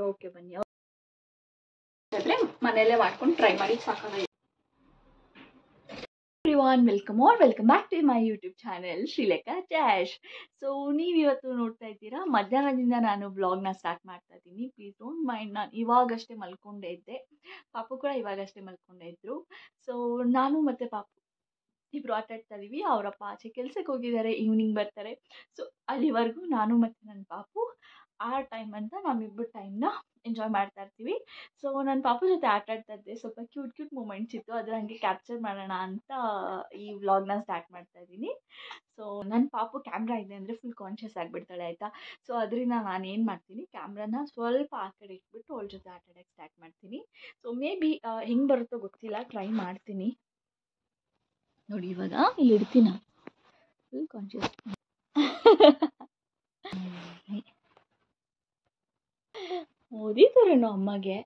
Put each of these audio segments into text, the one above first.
Okay ಬನ್ನಿ. ಮನೆಯಲ್ಲೇ ಮಾಡ್ಕೊಂಡು ಟ್ರೈ ಮಾಡಿ ಸಾಕಾಗಲ್ಲ. everyone, welcome back to my YouTube channel Srilekha dash. So ನೀವಿವತ್ತು ನೋಡ್ತಾ ಇದ್ದೀರಾ ಮಧ್ಯಾಹ್ನದಿಂದ ನಾನು ವ್ಲಾಗ್ನ ಸ್ಟಾರ್ಟ್ ಮಾಡ್ತಾ ಇದ್ದೀನಿ. Please don't mind. ನಾನು ಇವಾಗಷ್ಟೇ ಮಲ್ಕೊಂಡೇ ಇದ್ದೆ, ಪಾಪು ಕೂಡ ಇವಾಗಷ್ಟೇ ಮಲ್ಕೊಂಡೇ ಇದ್ರು. ಸೊ ನಾನು ಮತ್ತು ಪಾಪು ಇಬ್ರು ಆಟ ಆಡ್ತಾ ಇದ್ದೀವಿ. ಅವರಪ್ಪ ಆಚೆ ಕೆಲ್ಸಕ್ಕೆ ಹೋಗಿದ್ದಾರೆ, ಈವ್ನಿಂಗ್ ಬರ್ತಾರೆ. ಸೊ ಅಲ್ಲಿವರೆಗೂ ನಾನು ಮತ್ತು ನನ್ನ ಪಾಪು ಆ ಟೈಮ್ ಅಂತ ನಾವಿಬ್ಬರು ಟೈಮ್ನ ಎಂಜಾಯ್ ಮಾಡ್ತಾ ಇರ್ತೀವಿ. ಸೊ ನನ್ನ ಪಾಪು ಜೊತೆ ಆಟ ಆಡ್ತಾ ಇದ್ದೆ, ಸ್ವಲ್ಪ ಕ್ಯೂಟ್ ಮೂಮೆಂಟ್ಸ್ ಇತ್ತು, ಅದು ಹಂಗೆ ಕ್ಯಾಪ್ಚರ್ ಮಾಡೋಣ ಅಂತ ಈ ವ್ಲಾಗ್ನ ಸ್ಟಾರ್ಟ್ ಮಾಡ್ತಾ ಇದ್ದೀನಿ. ಸೊ ನನ್ನ ಪಾಪು ಕ್ಯಾಮ್ರಾ ಇದೆ ಅಂದರೆ ಫುಲ್ ಕಾನ್ಷಿಯಸ್ ಆಗಿಬಿಡ್ತಾಳೆ, ಆಯಿತಾ. ಸೊ ಅದರಿಂದ ನಾನು ಏನು ಮಾಡ್ತೀನಿ, ಕ್ಯಾಮ್ರಾನ ಸ್ವಲ್ಪ ಆ ಕಡೆ ಇಟ್ಬಿಟ್ಟು ಅವಳ ಜೊತೆ ಆಟ ಆಡೋಕ್ಕೆ ಸ್ಟಾರ್ಟ್ ಮಾಡ್ತೀನಿ. ಸೊ ಮೇ ಬಿ ಹೆಂಗೆ ಬರುತ್ತೋ ಗೊತ್ತಿಲ್ಲ, ಟ್ರೈ ಮಾಡ್ತೀನಿ. ನೋಡಿ ಇವಾಗ ಇಲ್ಲಿ ಇಡ್ತೀನಿ, ಫುಲ್ ಕಾನ್ಷಿಯಸ್. ಓದಿತಾರೇನೋ ಅಮ್ಮಗೆ.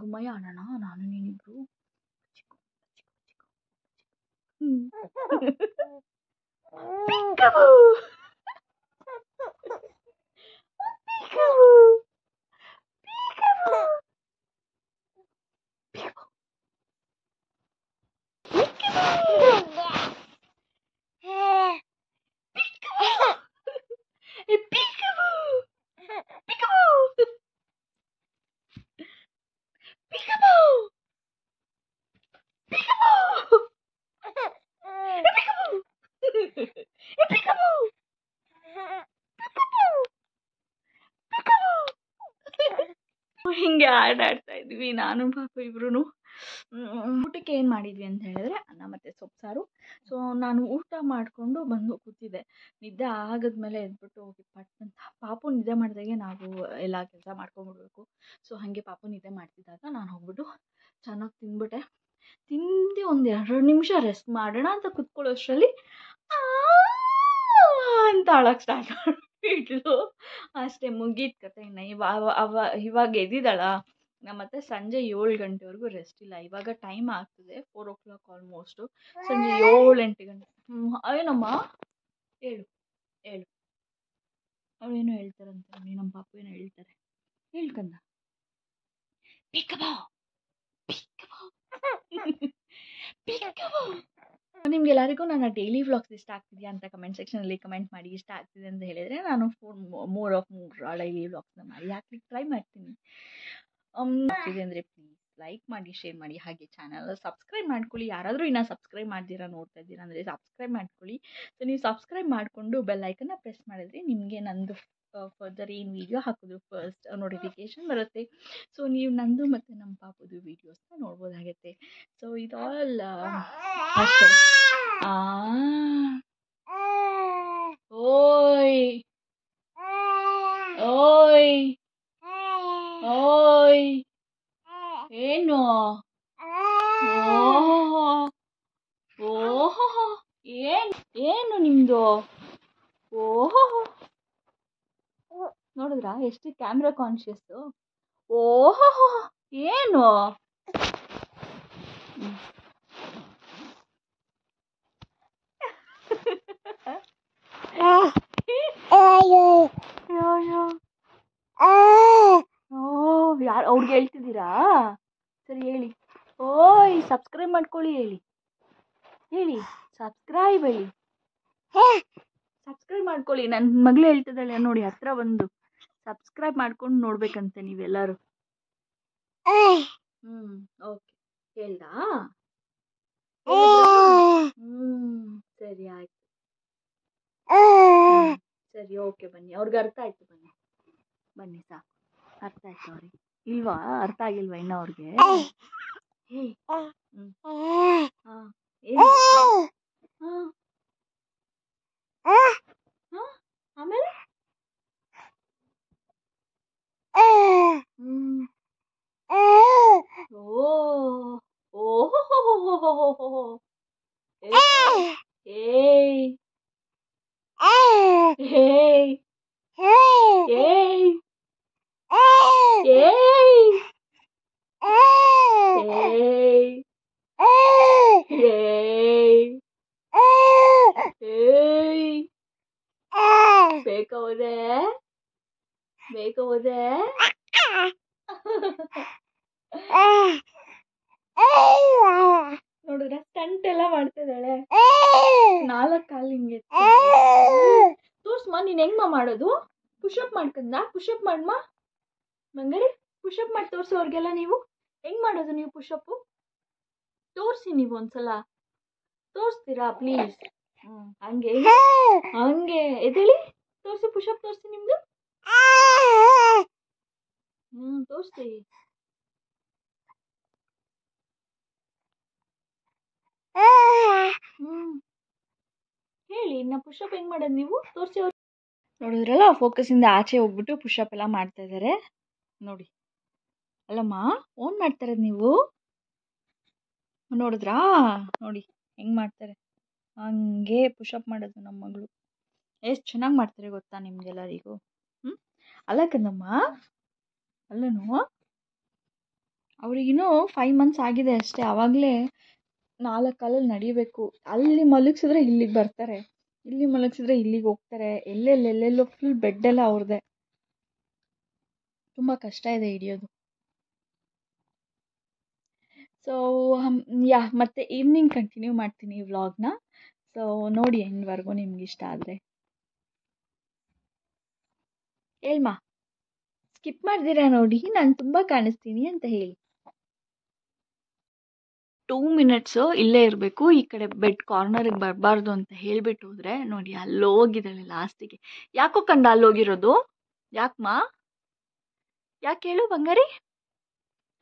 ಗುಮ್ಮಯ್ಯ ಆಡೋಣ ನಾನು ನೀನಿಬ್ರು. ಹಿಂಗೆ ಆಡ್ತಾ ಇದ್ವಿ ನಾನು ಪಾಪು ಇಬ್ರು. ಊಟಕ್ಕೆ ಏನು ಮಾಡಿದ್ವಿ ಅಂತ ಹೇಳಿದ್ರೆ ಅನ್ನ ಮತ್ತು ಸೊಪ್ಪು ಸಾರು. ಸೊ ನಾನು ಊಟ ಮಾಡಿಕೊಂಡು ಬಂದು ಕೂತಿದ್ದೆ. ನಿದ್ದೆ ಆಗಿದ್ಮೇಲೆ ಎದ್ಬಿಟ್ಟು ಹೋಗಿ ಪಟ್ಟಂತ ಪಾಪು ನಿದ್ದೆ ಮಾಡಿದಾಗೆ ನಾವು ಎಲ್ಲ ಕೆಲಸ ಮಾಡ್ಕೊಂಡ್ಬಿಡ್ಬೇಕು. ಸೊ ಹಾಗೆ ಪಾಪು ನಿದ್ದೆ ಮಾಡ್ತಿದ್ದಾಗ ನಾನು ಹೋಗ್ಬಿಟ್ಟು ಚೆನ್ನಾಗಿ ತಿಂದ್ಬಿಟ್ಟೆ. ತಿಂದು ಒಂದು 2 ನಿಮಿಷ ರೆಸ್ಟ್ ಮಾಡೋಣ ಅಂತ ಕೂತ್ಕೊಳ್ಳೋಷ್ಟರಲ್ಲಿ ಅಂತ ಅಳಕ್ಕೆ ಸ್ಟಾರ್ಟ್ ಮಾಡಿಬಿಟ್ಲು. ಅಷ್ಟೇ, ಮುಗೀತು ಕತೆ. ಇನ್ನು ಇವಾಗ ಎದ್ದಿದ್ದಾಳ. ಮತ್ತು ಸಂಜೆ 7 ಗಂಟೆವರೆಗೂ ರೆಸ್ಟ್ ಇಲ್ಲ. ಇವಾಗ ಟೈಮ್ ಆಗ್ತದೆ 4 o'clock ಆಲ್ಮೋಸ್ಟು. ಸಂಜೆ 7-8 ಗಂಟೆ. ಏನಮ್ಮ ಹೇಳು ಅವಳೇನೋ ಹೇಳ್ತಾರಂತೆ, ನಮ್ಮ ಪಾಪು ಏನೋ ಹೇಳ್ತಾರೆ. ಹೇಳ್ಕಂದ ನಿಮ್ಗೆಲ್ಲರಿಗೂ ನನ್ನ ಡೈಲಿ ವ್ಲಾಗ್ಸ್ ಇಷ್ಟ ಆಗ್ತಿದೆಯಾ ಅಂತ ಕಮೆಂಟ್ ಸೆಕ್ಷನಲ್ಲಿ ಕಮೆಂಟ್ ಮಾಡಿ. ಇಷ್ಟ ಆಗ್ತಿದೆ ಅಂತ ಹೇಳಿದರೆ ನಾನು ಮೋರ್ ಡೈಲಿ ವ್ಲಾಗ್ಸ್ನ ಮಾಡಿ ಹಾಕ್ಲಿಕ್ಕೆ ಟ್ರೈ ಮಾಡ್ತೀನಿ. ಆಗ್ತಿದೆ ಅಂದರೆ ಪ್ಲೀಸ್ ಲೈಕ್ ಮಾಡಿ, ಶೇರ್ ಮಾಡಿ, ಹಾಗೆ ಚಾನಲ್ ಸಬ್ಸ್ಕ್ರೈಬ್ ಮಾಡ್ಕೊಳ್ಳಿ. ಯಾರಾದರೂ ಇನ್ನೂ ಸಬ್ಸ್ಕ್ರೈಬ್ ಮಾಡ್ದಿರಾ ನೋಡ್ತಾ ಇದ್ದೀರಾ ಅಂದರೆ ಸಬ್ಸ್ಕ್ರೈಬ್ ಮಾಡ್ಕೊಳ್ಳಿ. ಸೊ ನೀವು ಸಬ್ಸ್ಕ್ರೈಬ್ ಮಾಡಿಕೊಂಡು ಬೆಲ್ ಐಕನ್ನ ಪ್ರೆಸ್ ಮಾಡಿದ್ರೆ ನಿಮಗೆ ನಂದು ಫರ್ದರ್ ಏನು ವೀಡಿಯೋ ಹಾಕಿದ್ರು ಫಸ್ಟ್ ನೋಟಿಫಿಕೇಷನ್ ಬರುತ್ತೆ. ಸೊ ನೀವು ನಂದು ಮತ್ತು ನಮ್ಮ ಪಾಪುದು ವೀಡಿಯೋಸ್ನ ನೋಡ್ಬೋದಾಗುತ್ತೆ. ಸೊ ಇದು ಆಲ್ ಅಷ್ಟೇ. ಓಯ್ ಓಯ್ ಓಯ್ ಏನು ಓಹೋ ಏನು ನಿಮ್ಮದು? ಓಹೋ ನೋಡಿದ್ರಾ ಎಷ್ಟು ಕ್ಯಾಮ್ರಾ ಕಾನ್ಷಿಯಸ್ಸು. ಓಹೋ ಏನು ಯಾರು ಅವ್ರಿಗೆ ಹೇಳ್ತಿದ್ದೀರಾ? ಸರಿ ಹೇಳಿ. ಓಯ್ ಸಬ್ಸ್ಕ್ರೈಬ್ ಮಾಡ್ಕೊಳ್ಳಿ ಹೇಳಿ ಸಬ್ಸ್ಕ್ರೈಬ್ ಮಾಡ್ಕೊಳ್ಳಿ. ನನ್ನ ಮಗಳು ಹೇಳ್ತಿದ್ದಾಳೆ ನೋಡಿ, ಹತ್ರ ಬಂದು ಸಬ್ಸ್ಕ್ರೈಬ್ ಮಾಡ್ಕೊಂಡು ನೋಡ್ಬೇಕಂತೆ ನೀವೆಲ್ಲರೂ. ಓಕೆ ಹೇಳ್ದಾ? ಸರಿ ಆಯ್ತು. ಸರಿ ಓಕೆ ಬನ್ನಿ. ಅವ್ರಿಗೆ ಅರ್ಥ ಆಯ್ತು, ಬನ್ನಿ ಸಾಕು. ಅರ್ಥ ಆಯ್ತು ಅವ್ರಿಗೆ. ಇಲ್ವಾ? ಅರ್ಥ ಆಗಿಲ್ವಾ ಇನ್ನು ಅವ್ರಿಗೆ? ಆಮೇಲೆ ಬೇಕಾ ಮಾಡ್ಲಿಕ್ಕೆ ಹೋದೆ? ನೋಡಿದ್ರೆ ಸ್ಟಂಟ್ ಎಲ್ಲ ಮಾಡ್ತಿದ್ದಾಳೆ. 4 ಕಾಲು ಹಿಂಗೆ ತೋರ್ಸ್ಮ. ನೀನ್ ಹೆಂಗ್ಮ ಮಾಡೋದು? ಪುಷಪ್ ಮಾಡ್ಕಂದ? ಪುಷಪ್ ಮಾಡ್ಮ ಬಂಗಾರಿ. ಪುಷಪ್ ಮಾಡಿ ತೋರ್ಸು ಅವ್ರಿಗೆಲ್ಲ. ನೀವು ಹೆಂಗ್ ಮಾಡೋದು? ನೀವು ಪುಷಪ್ಪು ತೋರಿಸಿ. ನೀವು ಒಂದ್ಸಲ ತೋರಿಸ್ತೀರಾ ಪ್ಲೀಸ್? ಹಂಗೆ ಹಂಗೆ ಎದ್ದೇಳಿ ತೋರಿಸಿ. ಪುಷಪ್ ತೋರಿಸಿ ನಿಮ್ದು. ತೋರಿಸಿ. ಹೇಳಿ ಇನ್ನ ಪುಷಪ್ ಹೆಂಗ್ ಮಾಡೋದು ನೀವು? ತೋರಿಸಿ. ಅವ್ರು ನೋಡಿದ್ರಲ್ಲ, ಫೋಕಸ್ ಇಂದ ಆಚೆ ಹೋಗ್ಬಿಟ್ಟು ಪುಷಪ್ ಎಲ್ಲ ಮಾಡ್ತಾ ಇದ್ದಾರೆ ನೋಡಿ. ಅಲ್ಲಮ್ಮ, ಓನ್ ಮಾಡ್ತಾರ ನೀವು? ನೋಡಿದ್ರಾ? ನೋಡಿ ಹೆಂಗ್ ಮಾಡ್ತಾರೆ. ಹಂಗೆ ಪುಷಪ್ ಮಾಡೋದು ನಮ್ಮ ಮಗಳು. ಎಷ್ಟು ಚೆನ್ನಾಗಿ ಮಾಡ್ತಾರೆ ಗೊತ್ತಾ ನಿಮ್ಗೆಲ್ಲರಿಗೂ? ಅಲ್ಲ ಕಣಮ್ಮ, ಅಲ್ಲನು ಅವ್ರಿಗಿನ್ನೂ 5 months ಆಗಿದೆ ಅಷ್ಟೇ. ಆವಾಗಲೇ 4 ಕಾಲಲ್ಲಿ ನಡಿಬೇಕು. ಅಲ್ಲಿ ಮಲಗಿಸಿದ್ರೆ ಇಲ್ಲಿಗೆ ಬರ್ತಾರೆ, ಇಲ್ಲಿ ಮಲಗಿಸಿದ್ರೆ ಇಲ್ಲಿಗೆ ಹೋಗ್ತಾರೆ. ಎಲ್ಲೆಲ್ಲೆಲ್ಲೆಲ್ಲೋ ಫುಲ್ ಬೆಡ್ ಎಲ್ಲ ಅವ್ರದ್ದೇ. ತುಂಬ ಕಷ್ಟ ಇದೆ ಹಿಡಿಯೋದು. ಸೊ ಮತ್ತೆ ಈವ್ನಿಂಗ್ ಕಂಟಿನ್ಯೂ ಮಾಡ್ತೀನಿ ವ್ಲಾಗ್ನ. ಸೊ ನೋಡಿ ಎಂಡ್ವರೆಗೂ ನಿಮ್ಗೆ ಇಷ್ಟ ಆದರೆ. ಹೇಳ್ಮಾ, ಸ್ಕಿಪ್ ಮಾಡ್ದಿರಾ ನೋಡಿ, ನಾನು ತುಂಬ ಕಾಣಿಸ್ತೀನಿ ಅಂತ ಹೇಳಿ. 2 minutes ಇಲ್ಲೇ ಇರಬೇಕು, ಈ ಕಡೆ ಬೆಡ್ ಕಾರ್ನರಿಗೆ ಬರಬಾರ್ದು ಅಂತ ಹೇಳ್ಬಿಟ್ಟು ಹೋದ್ರೆ ನೋಡಿ ಅಲ್ಲೋಗಿದ್ದಾಳೆ ಲಾಸ್ಟಿಗೆ. ಯಾಕೋ ಕಂದ ಅಲ್ಲೋಗಿರೋದು? ಯಾಕಮ್ಮ? ಯಾಕೆ ಹೇಳು ಬಂಗಾರಿ?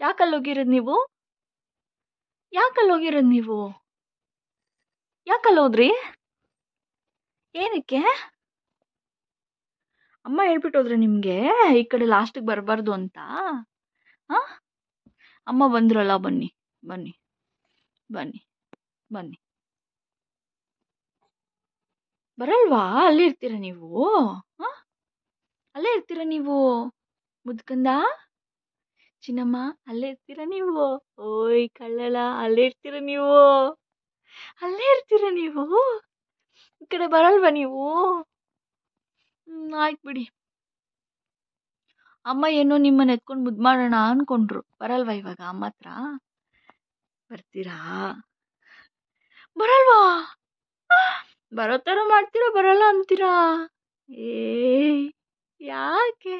ಯಾಕಲ್ಲೋಗಿರೋದು ನೀವು? ಯಾಕಲ್ಲೋಗಿರೋದು ನೀವು? ಯಾಕಲ್ಲೋದ್ರಿ? ಏನಕ್ಕೆ? ಅಮ್ಮ ಹೇಳ್ಬಿಟ್ಟು ಹೋದ್ರೆ ನಿಮಗೆ ಈ ಕಡೆ ಲಾಸ್ಟಿಗೆ ಬರಬಾರ್ದು ಅಂತ? ಅಮ್ಮ ಬಂದ್ರಲ್ಲ, ಬನ್ನಿ ಬನ್ನಿ ಬನ್ನಿ ಬನ್ನಿ. ಬರಲ್ವಾ? ಅಲ್ಲೇ ಇರ್ತೀರ ನೀವು? ಅಲ್ಲೇ ಇರ್ತೀರ ನೀವು ಮುದ್ಕಂದ? ಚಿನ್ನಮ್ಮ ಅಲ್ಲೇ ಇರ್ತೀರ ನೀವು? ಓಯ್ ಕಳ್ಳಳ, ಅಲ್ಲೇ ಇರ್ತೀರ ನೀವು? ಅಲ್ಲೇ ಇರ್ತೀರ ನೀವು? ಈ ಕಡೆ ಬರಲ್ವಾ ನೀವು? ಆಯ್ತು ಬಿಡಿ. ಅಮ್ಮ ಏನೋ ನಿಮ್ಮನ್ನ ಎತ್ಕೊಂಡು ಮುದ್ದು ಮಾಡೋಣ ಅನ್ಕೊಂಡ್ರು. ಬರಲ್ವಾ ಇವಾಗ ಅಮ್ಮ ಹತ್ರ? ಬರ್ತೀರಾ? ಬರಲ್ವಾ? ಬರೋ ಥರ ಮಾಡ್ತೀರಾ, ಬರಲ್ಲ ಅಂತೀರಾ? ಯಾಕೆ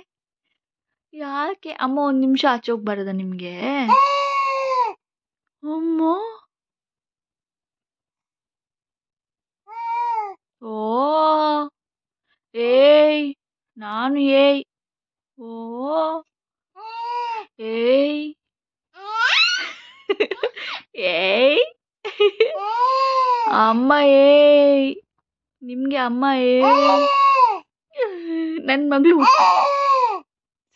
ಯಾಕೆ? ಅಮ್ಮ 1 ನಿಮಿಷ ಆಚೆ ಹೋಗಿ ಬರೋದ ನಿಮಗೆ? ಅಮ್ಮ ಓ ಏಯ್, ನಾನು ಏಯ್. ಓ ಏಯ್ ಏಯ್ ಅಮ್ಮ ಏಯ್. ನಿಮ್ಗೆ ಅಮ್ಮ ಏಯ್. ನನ್ನ ಮಗಳು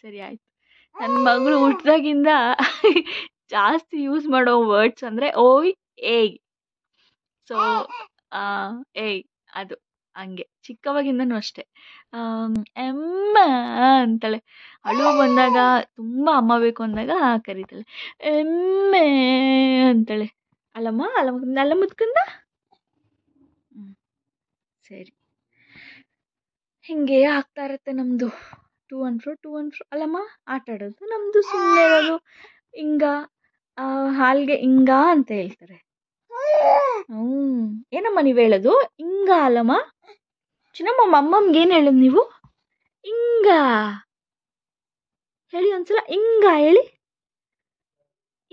ಸರಿ ಆಯ್ತು. ನನ್ನ ಮಗಳು ಹುಟ್ಟಿದಾಗಿಂದ ಜಾಸ್ತಿ ಯೂಸ್ ಮಾಡೋ ವರ್ಡ್ಸ್ ಅಂದರೆ ಓಯ್, ಏಯ್. ಸೊ ಏಯ್ ಅದು ಹಂಗೆ ಚಿಕ್ಕವಾಗಿಂದನೂ ಅಷ್ಟೆ. ಎಮ್ಮ ಅಂತಾಳೆ. ಅಳು ಬಂದಾಗ, ತುಂಬ ಅಮ್ಮ ಬೇಕು ಅಂದಾಗ ಕರೀತಾಳೆ, ಎಮ್ಮೆ ಅಂತಾಳೆ. ಅಲ್ಲಮ್ಮ ಅಲ್ಲ ಮುದ್ಕಂದ. ಸರಿ, ಹಿಂಗೆ ಆಗ್ತಾ ಇರತ್ತೆ ನಮ್ಮದು. ಟು ಆ್ಯಂಡ್ ಫ್ರೋ ಅಲ್ಲಮ್ಮ. ಆಟ ಆಡೋದು ನಮ್ಮದು, ಸುಮ್ಮನೆ ಇರೋದು. ಹಿಂಗ ಹಾಲ್ಗೆ ಹಿಂಗ ಅಂತ ಹೇಳ್ತಾರೆ. ಏನಮ್ಮ ನೀವು ಹೇಳೋದು? ಹಿಂಗ ಅಲ್ಲಮ್ಮ. ಚಿನ್ನಮ್ಮ, ಅಮ್ಮಮ್ಗೆ ಏನು ಹೇಳೋದು ನೀವು? ಹಿಂಗ ಹೇಳಿ ಒಂದ್ಸಲ. ಹಿಂಗ ಹೇಳಿ.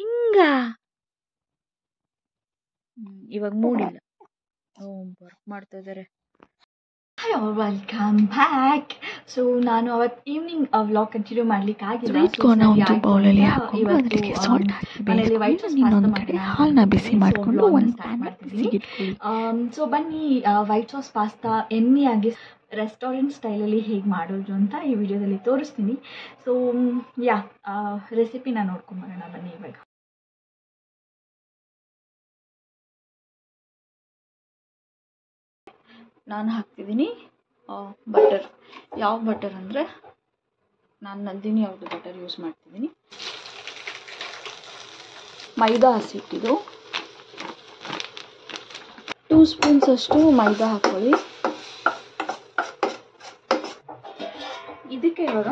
ಹಿಂಗ. ಇವಾಗ ಮೂಡಿಲ್ಲ. ವರ್ಕ್ ಮಾಡ್ತಾ ಇದ್ದಾರೆ. Welcome back. ಸೊ ನಾನು ಅವತ್ತು ಈವ್ನಿಂಗ್ ವ್ಲಾಗ್ ಕಂಟಿನ್ಯೂ ಮಾಡ್ಲಿಕ್ಕೆ ಆಗಿಲ್ಲ. ಮನೆಯಲ್ಲಿ ವೈಟ್ ಸಾಸ್ ಪಾಸ್ತಾ ಮಾಡಿದ್ದೆ. ಹಾಲನ್ನ ಬಿಸಿ ಮಾಡಿಕೊಂಡು ಒಂದು ಸ್ಟಾರ್ಟ್ ಮಾಡ್ತಿದ್ದೀನಿ. ಸೊ ಬನ್ನಿ, ವೈಟ್ ಸಾಸ್ ಪಾಸ್ತಾ ಎಮ್ಮಿಯಾಗಿ ರೆಸ್ಟೋರೆಂಟ್ ಸ್ಟೈಲಲ್ಲಿ ಹೇಗೆ ಮಾಡೋದು ಅಂತ ಈ ವಿಡಿಯೋದಲ್ಲಿ ತೋರಿಸ್ತೀನಿ. ಸೊ ರೆಸಿಪಿನ ನೋಡ್ಕೊಂಬರೋಣ ಬನ್ನಿ. ಇವಾಗ ನಾನು ಹಾಕ್ತಿದ್ದೀನಿ ಬಟರ್. ಯಾವ ಬಟರ್ ಅಂದರೆ ನಾನು ನಂದಿನಿ ಅವ್ರದ್ದು ಬಟರ್ ಯೂಸ್ ಮಾಡ್ತಿದ್ದೀನಿ. ಮೈದಾ ಹಸಿಟ್ಟಿದ್ದು 2 ಸ್ಪೂನ್ಸ್ ಅಷ್ಟು ಮೈದಾ ಹಾಕ್ಕೊಳ್ಳಿ. ಇದಕ್ಕೆ ಇವಾಗ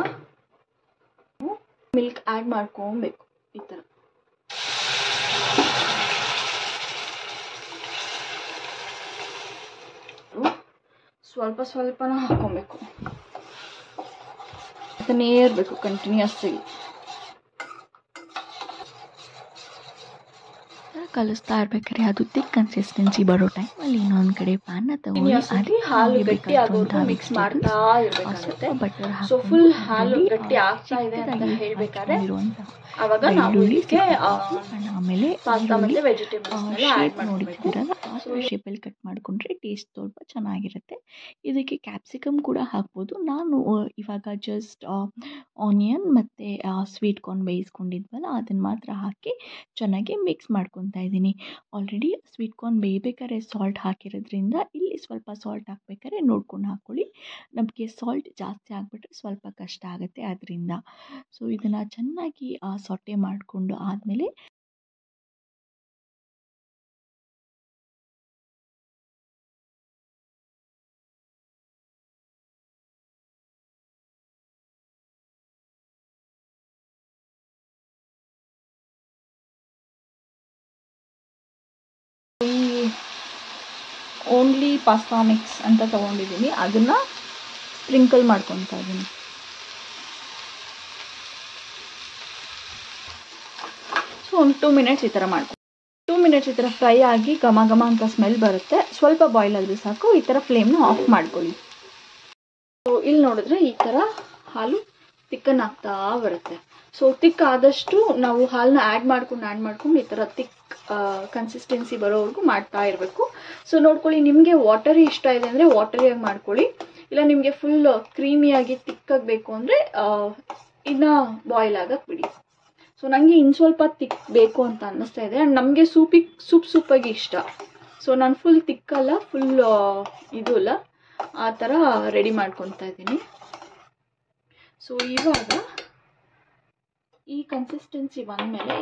ಮಿಲ್ಕ್ ಆ್ಯಡ್ ಮಾಡ್ಕೊಬೇಕು ಈ ಥರ. ಸ್ವಲ್ಪ ಸ್ವಲ್ಪನ ಹಾಕೊಬೇಕು, ಅದನ್ನೇ ಇರಬೇಕು ಕಂಟಿನ್ಯೂಸ್ ಆಗಿ ಕಲಿಸ್ತಾ ಇರ್ಬೇಕಾದ್ರೆ ಅದು ತಿಕ್ ಕನ್ಸಿಸ್ಟೆನ್ಸಿ ಬರೋ ಟೈಮಲ್ಲಿ ಇನ್ನೊಂದು ಕಡೆ ಪ್ಯಾನ್ನ ತಗೊಂಡು ಅದಕ್ಕೆ ಹಾಲು ಗಟ್ಟಿ ಆಗೋದು ಮಿಕ್ಸ್ ಮಾಡ್ತಾ ಇರಬೇಕಾಗುತ್ತೆ. ಸೊ ಫುಲ್ ಹಾಲು ಗಟ್ಟಿ ಆಗ್ತಾ ಇದೆ ಅಂತ ಹೇಳ್ಬೇಕಾದ್ರೆ ಅವಾಗ ನಾವು ಇದಕ್ಕೆ ಆಮೇಲೆ ಪಾಸ್ತಾ ಮತ್ತೆ ವೆಜಿಟೇಬಲ್ಸ್ ಆ್ಯಡ್ ನೋಡಿರ್ತೀರಲ್ಲ ಆ ಥರ ಶೇಪಲ್ಲಿ ಕಟ್ ಮಾಡಿಕೊಂಡ್ರೆ ಟೇಸ್ಟ್ ಸ್ವಲ್ಪ ಚೆನ್ನಾಗಿರುತ್ತೆ. ಇದಕ್ಕೆ ಕ್ಯಾಪ್ಸಿಕಮ್ ಕೂಡ ಹಾಕ್ಬೋದು. ನಾನು ಇವಾಗ ಜಸ್ಟ್ ಆನಿಯನ್ ಮತ್ತು ಸ್ವೀಟ್ ಕಾರ್ನ್ ಬೇಯಿಸ್ಕೊಂಡಿದ್ವಲ್ಲ ಅದನ್ನು ಮಾತ್ರ ಹಾಕಿ ಚೆನ್ನಾಗಿ ಮಿಕ್ಸ್ ಮಾಡ್ಕೊತಾ ಇದ್ದೀನಿ. ಆಲ್ರೆಡಿ ಸ್ವೀಟ್ ಕಾರ್ನ್ ಬೇಯಬೇಕಾದ್ರೆ ಸಾಲ್ಟ್ ಹಾಕಿರೋದ್ರಿಂದ ಇಲ್ಲಿ ಸ್ವಲ್ಪ ಸಾಲ್ಟ್ ಹಾಕ್ಬೇಕಾದ್ರೆ ನೋಡ್ಕೊಂಡು ಹಾಕ್ಕೊಳ್ಳಿ. ನಮಗೆ ಸಾಲ್ಟ್ ಜಾಸ್ತಿ ಆಗಿಬಿಟ್ರೆ ಸ್ವಲ್ಪ ಕಷ್ಟ ಆಗುತ್ತೆ ಅದರಿಂದ. ಸೊ ಇದನ್ನು ಚೆನ್ನಾಗಿ ಸೊಟೆ ಮಾಡಿಕೊಂಡು ಆದಮೇಲೆ ಓನ್ಲಿ ಪಾಸ್ತಾ ಮಿಕ್ಸ್ ಅಂತ ತೊಗೊಂಡಿದ್ದೀನಿ, ಅದನ್ನು ಸ್ಪ್ರಿಂಕಲ್ ಮಾಡ್ಕೊತಾ ಇದ್ದೀನಿ. ಸೊ ಒಂದು 2 ಮಿನಿಟ್ಸ್ ಈ ಥರ ಮಾಡ್ಕೊ 2 ಮಿನಿಟ್ಸ್ ಈ ಥರ ಫ್ರೈ ಆಗಿ ಘಮ ಘಮ ಅಂತ ಸ್ಮೆಲ್ ಬರುತ್ತೆ. ಸ್ವಲ್ಪ ಬಾಯ್ಲ್ ಆದರೆ ಸಾಕು. ಈ ಥರ ಫ್ಲೇಮ್ನ ಆಫ್ ಮಾಡ್ಕೊಳ್ಳಿ. ಸೊ ಇಲ್ಲಿ ನೋಡಿದ್ರೆ ಈ ಥರ ಹಾಲು ತಿಕ್ಕನ್ ಆಗ್ತಾ ಬರುತ್ತೆ. ಸೊ ತಿಕ್ ಆದಷ್ಟು ನಾವು ಹಾಲನ್ನ ಆ್ಯಡ್ ಮಾಡ್ಕೊಂಡು ಈ ಥರ ತಿಕ್ ಕನ್ಸಿಸ್ಟೆನ್ಸಿ ಬರೋವರೆಗೂ ಮಾಡ್ತಾ ಇರಬೇಕು. ಸೊ ನೋಡ್ಕೊಳ್ಳಿ, ನಿಮಗೆ ವಾಟರಿ ಇಷ್ಟ ಇದೆ ಅಂದರೆ ವಾಟರಿಯಾಗಿ ಮಾಡ್ಕೊಳ್ಳಿ, ಇಲ್ಲ ನಿಮಗೆ ಫುಲ್ ಕ್ರೀಮಿಯಾಗಿ ತಿಕ್ಕಾಗಿ ಬೇಕು ಅಂದರೆ ಇದನ್ನ ಬಾಯ್ಲ್ ಆಗಕ್ಕೆ ಬಿಡಿ. ಸೊ ನನಗೆ ಇನ್ನು ಸ್ವಲ್ಪ ತಿಕ್ ಬೇಕು ಅಂತ ಅನ್ನಿಸ್ತಾ ಇದೆ. ಆ್ಯಂಡ್ ನಮಗೆ ಸೂಪಾಗಿ ಇಷ್ಟ. ಸೊ ನಾನು ಫುಲ್ ತಿಕ್ಕಲ್ಲ, ಫುಲ್ ಇದು ಅಲ್ಲ, ಆ ಥರ ರೆಡಿ ಮಾಡ್ಕೊತಾ ಇದ್ದೀನಿ. ಸೊ ಇವಾಗ ಈ ಕನ್ಸಿಸ್ಟೆನ್ಸಿ ಬಂದಮೇಲೆ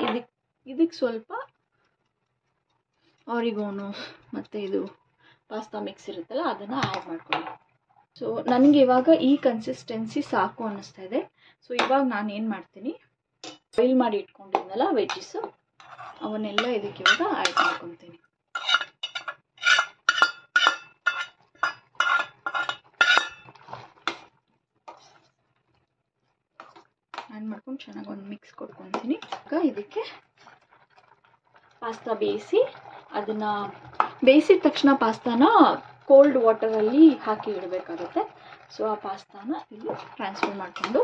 ಇದಕ್ಕೆ ಸ್ವಲ್ಪ ಆರಿಗೋನು ಮತ್ತು ಇದು ಪಾಸ್ತಾ ಮಿಕ್ಸ್ ಇರುತ್ತಲ್ಲ ಅದನ್ನು ಆ್ಯಡ್ ಮಾಡ್ಕೊಳ್ಳಿ. ಸೊ ನನಗೆ ಇವಾಗ ಈ ಕನ್ಸಿಸ್ಟೆನ್ಸಿ ಸಾಕು ಅನ್ನಿಸ್ತಾ ಇದೆ. ಸೊ ಇವಾಗ ನಾನು ಏನು ಮಾಡ್ತೀನಿ, ಬಾಯ್ಲ್ ಮಾಡಿ ಇಟ್ಕೊಂಡಿದ್ನಲ್ಲ ವೆಜ್ಜಸ್ ಅವನ್ನೆಲ್ಲ ಇದಕ್ಕೆ ಇವಾಗ ಆ್ಯಡ್ ಮಾಡ್ಕೊತೀನಿ. ಆ್ಯಡ್ ಮಾಡ್ಕೊಂಡು ಚೆನ್ನಾಗಿ ಒಂದು ಮಿಕ್ಸ್ ಕೊಟ್ಕೊತೀನಿ. ಈಗ ಇದಕ್ಕೆ ಪಾಸ್ತಾ ಅದನ್ನು ಬೇಯಿಸಿದ ತಕ್ಷಣ ಪಾಸ್ತಾನ ಕೋಲ್ಡ್ ವಾಟರಲ್ಲಿ ಹಾಕಿ ಇಡಬೇಕಾಗುತ್ತೆ. ಸೊ ಆ ಪಾಸ್ತಾನ ಇಲ್ಲಿ ಟ್ರಾನ್ಸ್ಫರ್ ಮಾಡಿಕೊಂಡು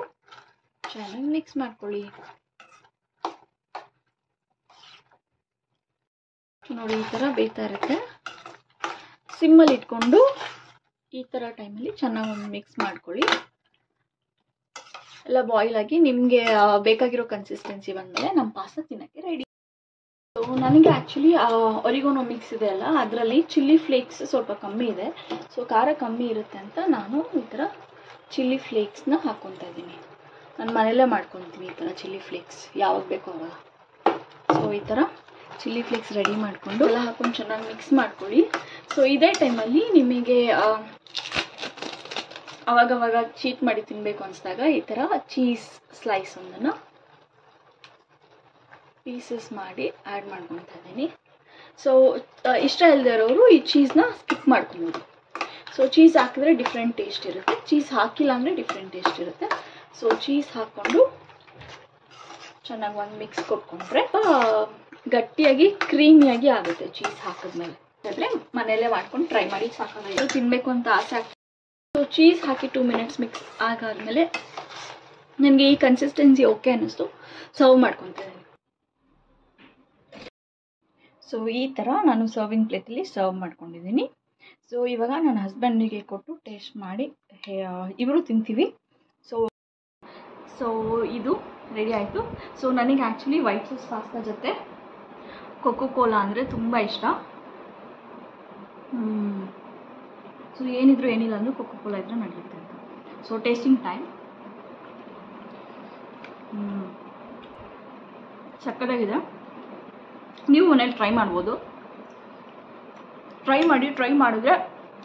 ಚೆನ್ನಾಗಿ ಮಿಕ್ಸ್ ಮಾಡ್ಕೊಳ್ಳಿ. ನೋಡಿ ಈ ಥರ ಬೇಯ್ತಾ ಇರುತ್ತೆ. ಸಿಮ್ಮಲ್ಲಿ ಇಟ್ಕೊಂಡು ಈ ಥರ ಟೈಮಲ್ಲಿ ಚೆನ್ನಾಗಿ ಒಂದು ಮಿಕ್ಸ್ ಮಾಡ್ಕೊಳ್ಳಿ. ಎಲ್ಲ ಬಾಯ್ಲ್ ಆಗಿ ನಿಮಗೆ ಬೇಕಾಗಿರೋ ಕನ್ಸಿಸ್ಟೆನ್ಸಿ ಬಂದಮೇಲೆ ನಮ್ಮ ಪಾಸ್ತಾ ತಿನ್ನೋಕ್ಕೆ ರೆಡಿ. ಸೊ ನನಗೆ ಆ್ಯಕ್ಚುಲಿ ಒರಿಗೋನೋ ಮಿಕ್ಸ್ ಇದೆ ಅಲ್ಲ, ಅದರಲ್ಲಿ ಚಿಲ್ಲಿ ಫ್ಲೇಕ್ಸ್ ಸ್ವಲ್ಪ ಕಮ್ಮಿ ಇದೆ. ಸೊ ಖಾರ ಕಮ್ಮಿ ಇರುತ್ತೆ ಅಂತ ನಾನು ಈ ಥರ ಚಿಲ್ಲಿ ಫ್ಲೇಕ್ಸ್ನ ಹಾಕ್ಕೊತಾ ಇದ್ದೀನಿ. ನಾನು ಮನೆಯಲ್ಲೇ ಮಾಡ್ಕೊತೀನಿ ಈ ಥರ ಚಿಲ್ಲಿ ಫ್ಲೇಕ್ಸ್, ಯಾವಾಗ ಬೇಕೋ ಅವಾಗ. ಸೊ ಈ ಥರ ಚಿಲ್ಲಿ ಫ್ಲೇಕ್ಸ್ ರೆಡಿ ಮಾಡಿಕೊಂಡು ಎಲ್ಲ ಹಾಕೊಂಡು ಚೆನ್ನಾಗಿ ಮಿಕ್ಸ್ ಮಾಡ್ಕೊಳ್ಳಿ. ಸೊ ಇದೇ ಟೈಮಲ್ಲಿ ನಿಮಗೆ ಅವಾಗವಾಗ ಚೀಟ್ ಮಾಡಿ ತಿನ್ನಬೇಕು ಅನಿಸಿದಾಗ ಈ ಥರ ಚೀಸ್ ಸ್ಲೈಸ್ ಒಂದನ್ನು ಪೀಸಸ್ ಮಾಡಿ ಆ್ಯಡ್ ಮಾಡ್ಕೊತಾ ಇದ್ದೀನಿ. ಸೊ ಇಷ್ಟ ಇಲ್ಲದೆ ಇರೋರು ಈ ಚೀಸ್ನ ಸ್ಕಿಪ್ ಮಾಡ್ಕೊಬೋದು. ಸೊ ಚೀಸ್ ಹಾಕಿದ್ರೆ ಡಿಫ್ರೆಂಟ್ ಟೇಸ್ಟ್ ಇರುತ್ತೆ, ಚೀಸ್ ಹಾಕಿಲ್ಲ ಅಂದರೆ ಡಿಫ್ರೆಂಟ್ ಟೇಸ್ಟ್ ಇರುತ್ತೆ. ಸೊ ಚೀಸ್ ಹಾಕ್ಕೊಂಡು ಚೆನ್ನಾಗಿ ಒಂದು ಮಿಕ್ಸ್ ಕೊಟ್ಕೊಂಡ್ರೆ ಗಟ್ಟಿಯಾಗಿ ಕ್ರೀಮಿಯಾಗಿ ಆಗುತ್ತೆ ಚೀಸ್ ಹಾಕಿದ್ಮೇಲೆ. ಆದರೆ ಮನೆಯಲ್ಲೇ ಮಾಡ್ಕೊಂಡು ಟ್ರೈ ಮಾಡಿ, ಸಾಕಾಗ ತಿನ್ನಬೇಕು ಅಂತ ಆಸೆ ಆಗ್ತದೆ. ಸೊ ಚೀಸ್ ಹಾಕಿ 2 ಮಿನಿಟ್ಸ್ ಮಿಕ್ಸ್ ಆಗಾದ್ಮೇಲೆ ನನಗೆ ಈ ಕನ್ಸಿಸ್ಟೆನ್ಸಿ ಓಕೆ ಅನ್ನಿಸ್ತು, ಸರ್ವ್ ಮಾಡ್ಕೊತೀನಿ. ಸೊ ಈ ಥರ ನಾನು ಸರ್ವಿಂಗ್ ಪ್ಲೇಟಲ್ಲಿ ಸರ್ವ್ ಮಾಡ್ಕೊಂಡಿದ್ದೀನಿ. ಸೊ ಇವಾಗ ನನ್ನ ಹಸ್ಬೆಂಡಿಗೆ ಕೊಟ್ಟು ಟೇಸ್ಟ್ ಮಾಡಿ ಇಬ್ಬರು ತಿಂತೀವಿ. ಸೊ ಇದು ರೆಡಿ ಆಯಿತು. ಸೊ ನನಗೆ ಆ್ಯಕ್ಚುಲಿ ವೈಟ್ ಸಾಸ್ ಪಾಸ್ತಾ ಜೊತೆ ಕೊಕೋ ಕೋಲಾ ಅಂದರೆ ತುಂಬ ಇಷ್ಟ. ಸೊ ಏನಿದ್ರು ಏನಿಲ್ಲ ಅಂದರೂ ಕೊಕೋ ಕೋಲಾ ಇದ್ರೆ ನಡೆಯುತ್ತೆ ಅಂತ. So tasting time. ಸಕ್ಕತ್ತಾಗಿದೆ. ನೀವು ಮನೇಲಿ ಟ್ರೈ ಮಾಡ್ಬೋದು. ಟ್ರೈ ಮಾಡಿದ್ರೆ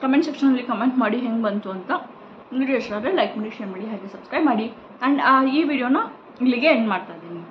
ಕಮೆಂಟ್ ಸೆಕ್ಷನಲ್ಲಿ ಕಮೆಂಟ್ ಮಾಡಿ ಹೆಂಗೆ ಬಂತು ಅಂತ. ವಿಡಿಯೋ ಇಷ್ಟ ಆದರೆ ಲೈಕ್ ಮಾಡಿ, ಶೇರ್ ಮಾಡಿ, ಹಾಗೆ ಸಬ್ಸ್ಕ್ರೈಬ್ ಮಾಡಿ. ಆ್ಯಂಡ್ ಈ ವಿಡಿಯೋನ ಇಲ್ಲಿಗೆ ಎಂಡ್ ಮಾಡ್ತಾ ಇದ್ದೀನಿ.